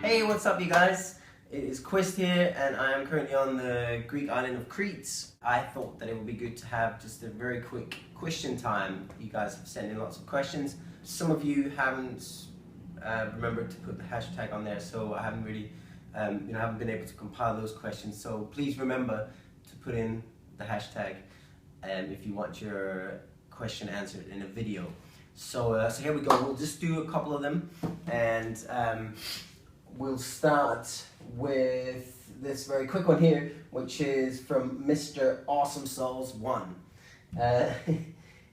Hey, what's up you guys? It is Quist here and I am currently on the Greek island of Crete. I thought that it would be good to have just a very quick question time. You guys have sent in lots of questions. Some of you haven't remembered to put the hashtag on there, so I haven't really haven't been able to compile those questions. So please remember to put in the hashtag if you want your question answered in a video. So here we go. We'll just do a couple of them, and we'll start with this very quick one here, which is from Mr. Awesome Souls 1.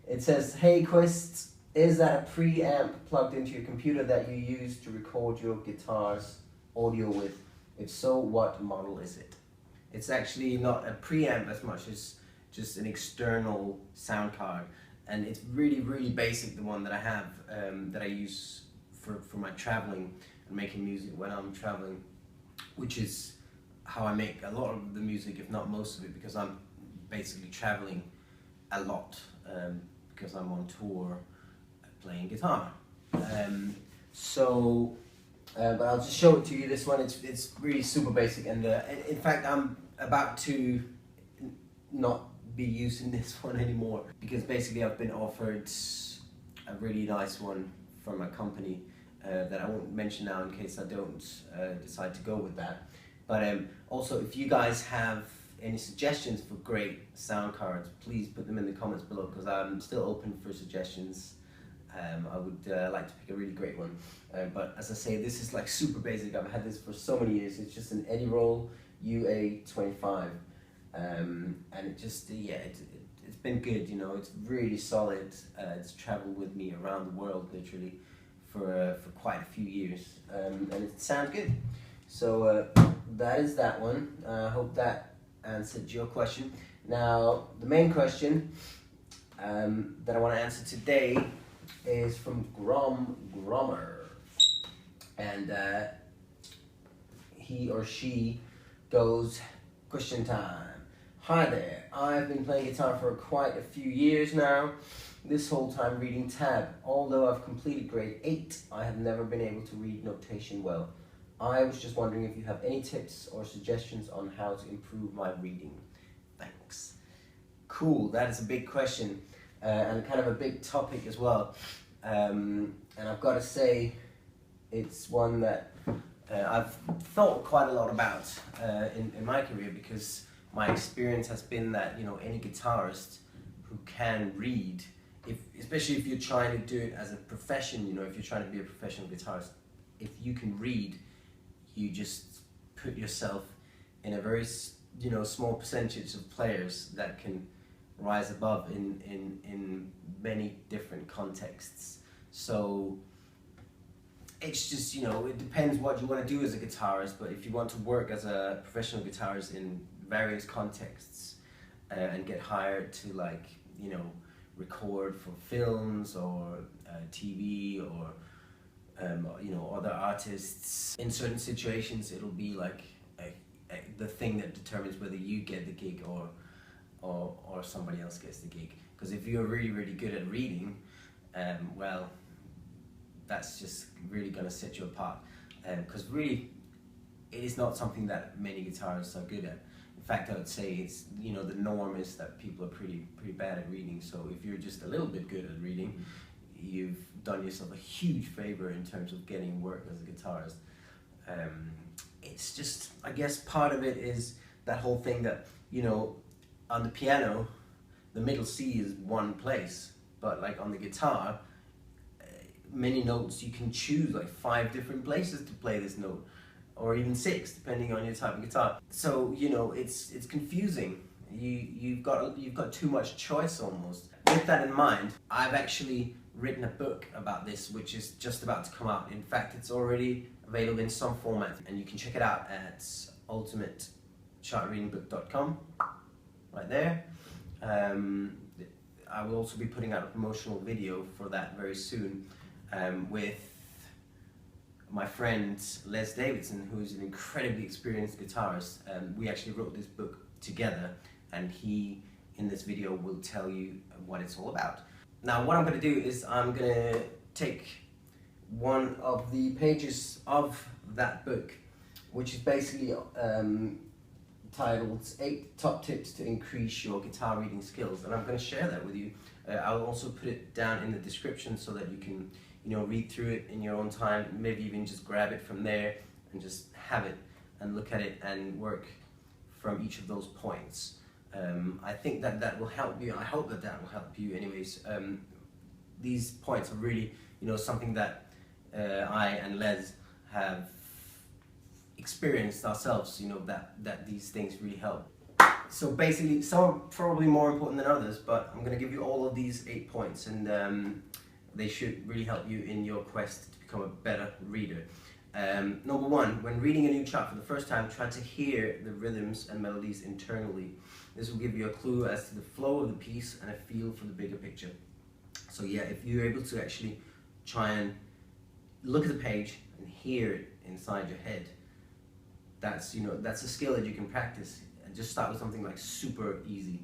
It says, "Hey Quist, is that a preamp plugged into your computer that you use to record your guitar's audio with? If so, what model is it?" It's actually not a preamp as much as just an external sound card, and it's really basic, the one that I have, that I use for my traveling and making music when I'm traveling, which is how I make a lot of the music, if not most of it, because I'm basically traveling a lot, because I'm on tour playing guitar. But I'll just show it to you. This one, it's really super basic, and in fact I'm about to not be using this one anymore, because basically I've been offered a really nice one from a company that I won't mention now in case I don't decide to go with that. But also, if you guys have any suggestions for great sound cards, please put them in the comments below, because I'm still open for suggestions. I would like to pick a really great one, but as I say, this is like super basic. I've had this for so many years. It's just an Eddie Roll UA25, and it just it's been good, you know. It's really solid. It's traveled with me around the world literally for quite a few years, and it sounds good. So that is that one. I hope that answered your question. Now the main question that I want to answer today is from Grommer, and he or she goes, "Question time. Hi there, I've been playing guitar for quite a few years now, this whole time reading tab. Although I've completed grade 8, I have never been able to read notation well. I was just wondering if you have any tips or suggestions on how to improve my reading. Thanks." Cool, that is a big question, and kind of a big topic as well. And I've got to say, it's one that I've thought quite a lot about in my career, because my experience has been that, you know, any guitarist who can read, especially if you're trying to do it as a profession, you know, if you're trying to be a professional guitarist, if you can read, you just put yourself in a very, you know, small percentage of players that can rise above in many different contexts. So it's just, you know, it depends what you want to do as a guitarist, but if you want to work as a professional guitarist in various contexts and get hired to, like, you know, record for films or TV or you know, other artists, in certain situations it'll be like the thing that determines whether you get the gig or somebody else gets the gig. Because if you're really good at reading, well, that's just really going to set you apart, because really it is not something that many guitarists are good at. In fact, I would say it's, you know, the norm is that people are pretty bad at reading. So if you're just a little bit good at reading, you've done yourself a huge favor in terms of getting work as a guitarist. It's just, I guess part of it is that whole thing that, you know, on the piano, the middle C is one place, but like on the guitar, many notes, you can choose like 5 different places to play this note, or even 6, depending on your type of guitar. So, you know, it's confusing. You've got too much choice almost. With that in mind, I've actually written a book about this, which is just about to come out. In fact, it's already available in some format, and you can check it out at ultimatechartreadingbook.com, right there. I will also be putting out a promotional video for that very soon, with my friend Les Davidson, who is an incredibly experienced guitarist. We actually wrote this book together, and he, in this video, will tell you what it's all about. Now, what I'm going to do is I'm going to take one of the pages of that book, which is basically titled 8 Top Tips to Increase Your Guitar Reading Skills, and I'm going to share that with you. I'll also put it down in the description so that you can, you know, read through it in your own time, maybe even just grab it from there and just have it and look at it and work from each of those points. I think that will help you. I hope that will help you anyways. These points are really, you know, something that I and Les have experienced ourselves, you know, that these things really help. So basically, some are probably more important than others, but I'm going to give you all of these 8 points, and they should really help you in your quest to become a better reader. Number 1, when reading a new chart for the first time, try to hear the rhythms and melodies internally. This will give you a clue as to the flow of the piece and a feel for the bigger picture. So yeah, if you're able to actually try and look at the page and hear it inside your head, that's, you know, that's a skill that you can practice. And just start with something like super easy.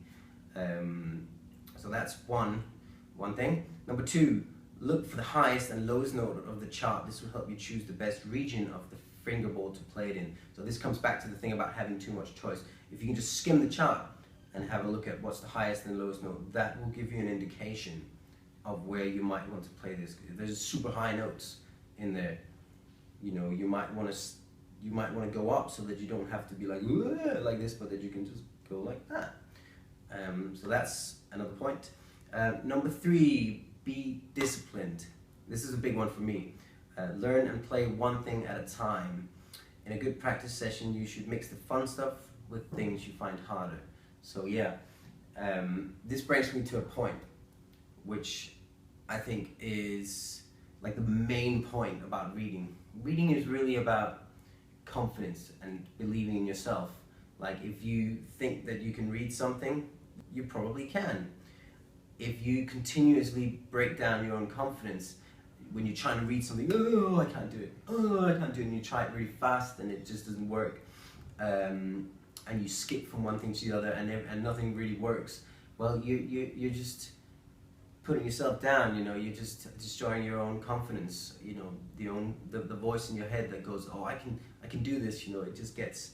So that's one thing. Number 2, look for the highest and lowest note of the chart. This will help you choose the best region of the fingerboard to play it in. So this comes back to the thing about having too much choice. If you can just skim the chart and have a look at what's the highest and lowest note, that will give you an indication of where you might want to play this. If there's super high notes in there, you know, you might want to go up so that you don't have to be like this, but that you can just go like that. So that's another point. Number 3, be disciplined. This is a big one for me. Learn and play one thing at a time. In a good practice session, you should mix the fun stuff with things you find harder. So yeah, this brings me to a point which I think is like the main point about reading. Reading is really about confidence and believing in yourself. Like, if you think that you can read something, you probably can. If you continuously break down your own confidence when you're trying to read something, oh, I can't do it, oh, I can't do it, and you try it really fast and it just doesn't work, and you skip from one thing to the other and nothing really works, well, you're just putting yourself down, you know, you're just destroying your own confidence, you know, the voice in your head that goes, oh, I can do this, you know, it just gets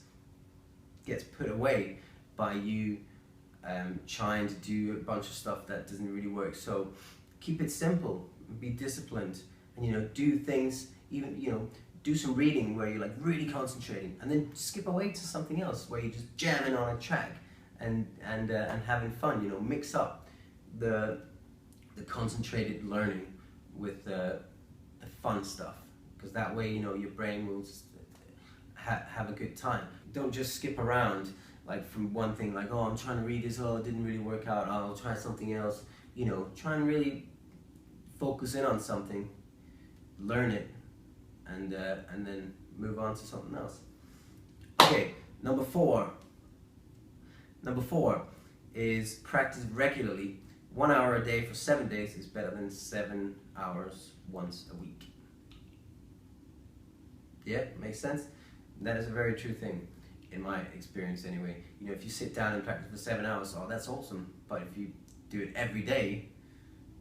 put away by you trying to do a bunch of stuff that doesn't really work. So keep it simple, be disciplined, and, you know, do things, even, you know, do some reading where you're like really concentrating, and then skip away to something else where you're just jamming on a track and having fun, you know, mix up the concentrated learning with the fun stuff, because that way, you know, your brain will just have a good time. Don't just skip around like from one thing, like, oh, I'm trying to read this, oh, it didn't really work out, oh, I'll try something else. You know, try and really focus in on something, learn it, and then move on to something else. Okay, number four is practice regularly. 1 hour a day for 7 days is better than 7 hours once a week. Yeah, makes sense? That is a very true thing, in my experience anyway. You know, if you sit down and practice for 7 hours, oh, that's awesome. But if you do it every day,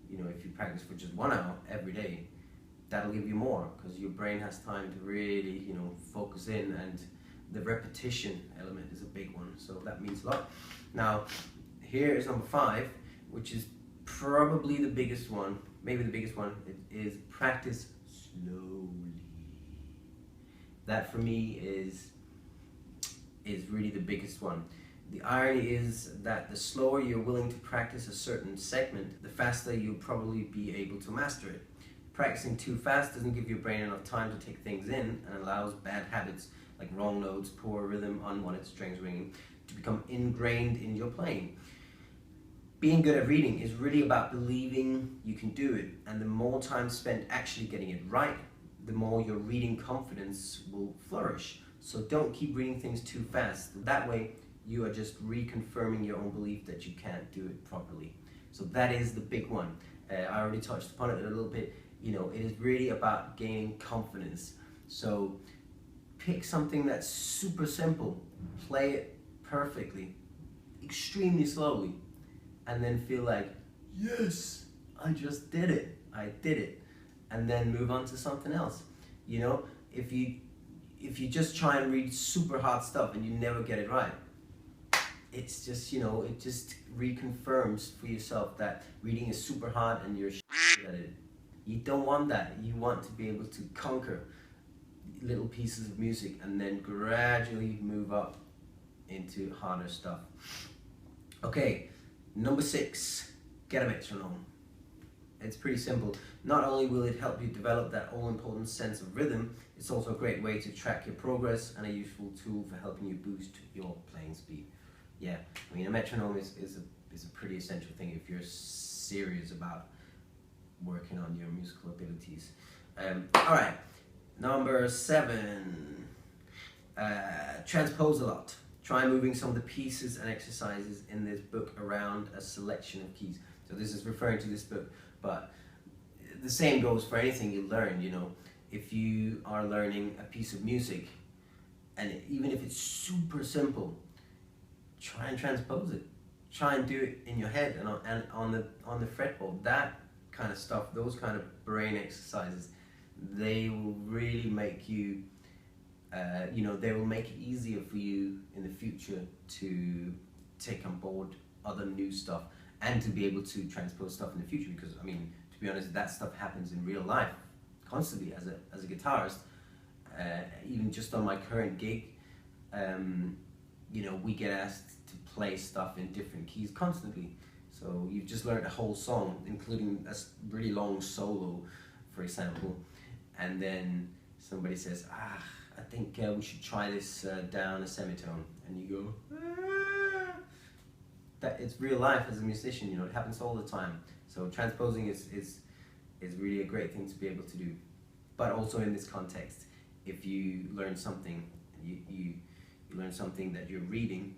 you know, if you practice for just 1 hour every day, that'll give you more, because your brain has time to really, you know, focus in, and the repetition element is a big one, so that means a lot. Now, here is number 5, which is probably the biggest one, maybe the biggest one. It is practice slowly. That for me is really the biggest one. The irony is that the slower you're willing to practice a certain segment, the faster you'll probably be able to master it. Practicing too fast doesn't give your brain enough time to take things in, and allows bad habits like wrong notes, poor rhythm, unwanted strings ringing to become ingrained in your playing. Being good at reading is really about believing you can do it, and the more time spent actually getting it right, the more your reading confidence will flourish. So don't keep reading things too fast. That way you are just reconfirming your own belief that you can't do it properly. So that is the big one. I already touched upon it a little bit. You know, it is really about gaining confidence. So pick something that's super simple, play it perfectly, extremely slowly, and then feel like, yes, I just did it, I did it, and then move on to something else. You know, if you if you just try and read super hard stuff and you never get it right, it's just, you know, it just reconfirms for yourself that reading is super hard and you're shit at it. You don't want that. You want to be able to conquer little pieces of music and then gradually move up into harder stuff. Okay, number 6, get a metronome. It's pretty simple. Not only will it help you develop that all-important sense of rhythm, it's also a great way to track your progress and a useful tool for helping you boost your playing speed. Yeah, I mean, a metronome is a pretty essential thing if you're serious about working on your musical abilities. All right, number 7, transpose a lot. Try moving some of the pieces and exercises in this book around a selection of keys. So this is referring to this book, but the same goes for anything you learn, you know. If you are learning a piece of music, and even if it's super simple, try and transpose it. Try and do it in your head and on the fretboard. That kind of stuff, those kind of brain exercises, they will really make you, you know, they will make it easier for you in the future to take on board other new stuff and to be able to transpose stuff in the future. Because, I mean, to be honest, that stuff happens in real life constantly as a guitarist. Even just on my current gig, you know, we get asked to play stuff in different keys constantly. So you've just learned a whole song, including a really long solo, for example, and then somebody says, I think we should try this down a semitone, and you go, ah. That it's real life as a musician, you know, it happens all the time. So transposing is really a great thing to be able to do. But also in this context, if you learn something, you learn something that you're reading,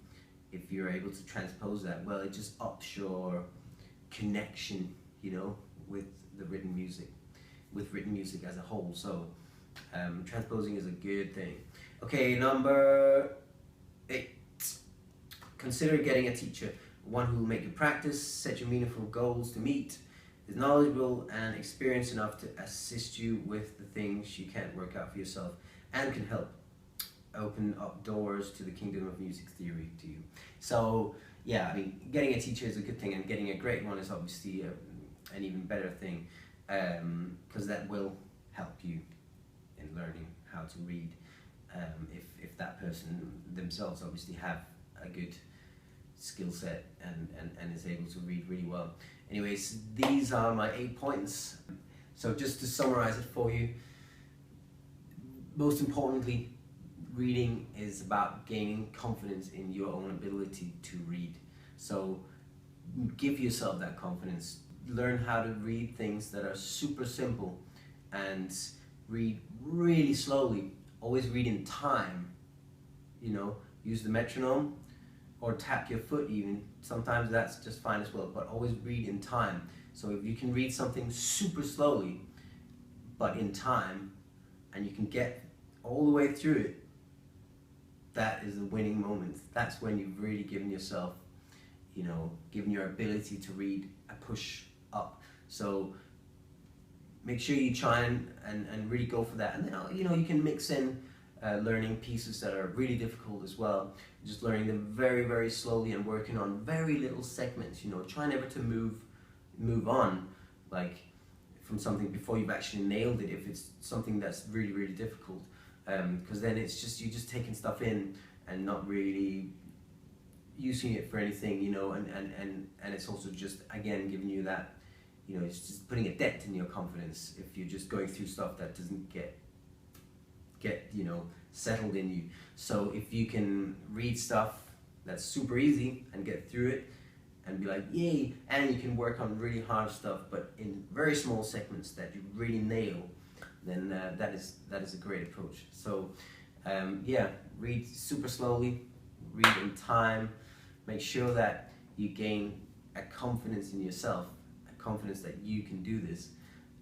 if you're able to transpose that, well, it just ups your connection, you know, with the written music, as a whole. So transposing is a good thing. Okay, number 8. Consider getting a teacher, one who will make you practice, set you meaningful goals to meet, is knowledgeable and experienced enough to assist you with the things you can't work out for yourself, and can help open up doors to the kingdom of music theory to you. So yeah, I mean, getting a teacher is a good thing, and getting a great one is obviously an even better thing, because that will help you in learning how to read, if that person themselves obviously have a good skill set and is able to read really well. Anyways, these are my 8 points. So just to summarize it for you, most importantly, reading is about gaining confidence in your own ability to read. So give yourself that confidence. Learn how to read things that are super simple and read really slowly. Always read in time. You know, use the metronome or tap your foot even. Sometimes that's just fine as well, but always read in time. So if you can read something super slowly, but in time, and you can get all the way through it, that is a winning moment. That's when you've really given yourself, you know, given your ability to read a push up. So make sure you try and really go for that. And then, you know, you can mix in learning pieces that are really difficult as well. Just learning them very, very slowly and working on very little segments, you know. Try never to move on, like, from something before you've actually nailed it, if it's something that's really, really difficult. Because then it's just, you're just taking stuff in and not really using it for anything, you know, and it's also just, again, giving you that, you know, it's just putting a dent in your confidence if you're just going through stuff that doesn't get you know, settled in you. So if you can read stuff that's super easy and get through it and be like, yay, and you can work on really hard stuff but in very small segments that you really nail, then that is a great approach. So yeah, read super slowly, read in time, make sure that you gain a confidence in yourself, a confidence that you can do this,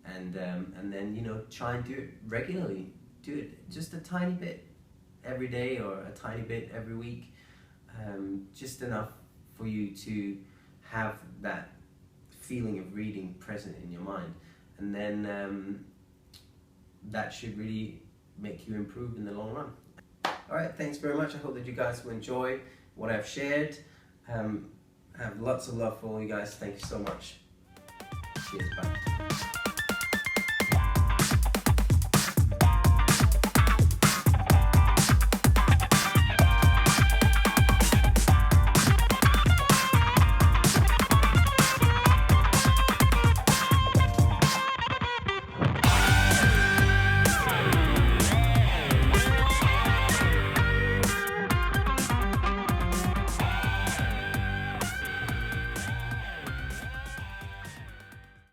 and then, you know, try and do it regularly. Do it just a tiny bit every day or a tiny bit every week, just enough for you to have that feeling of reading present in your mind, and then that should really make you improve in the long run. Alright, thanks very much. I hope that you guys will enjoy what I've shared. I have lots of love for all you guys. Thank you so much. Cheers, bye.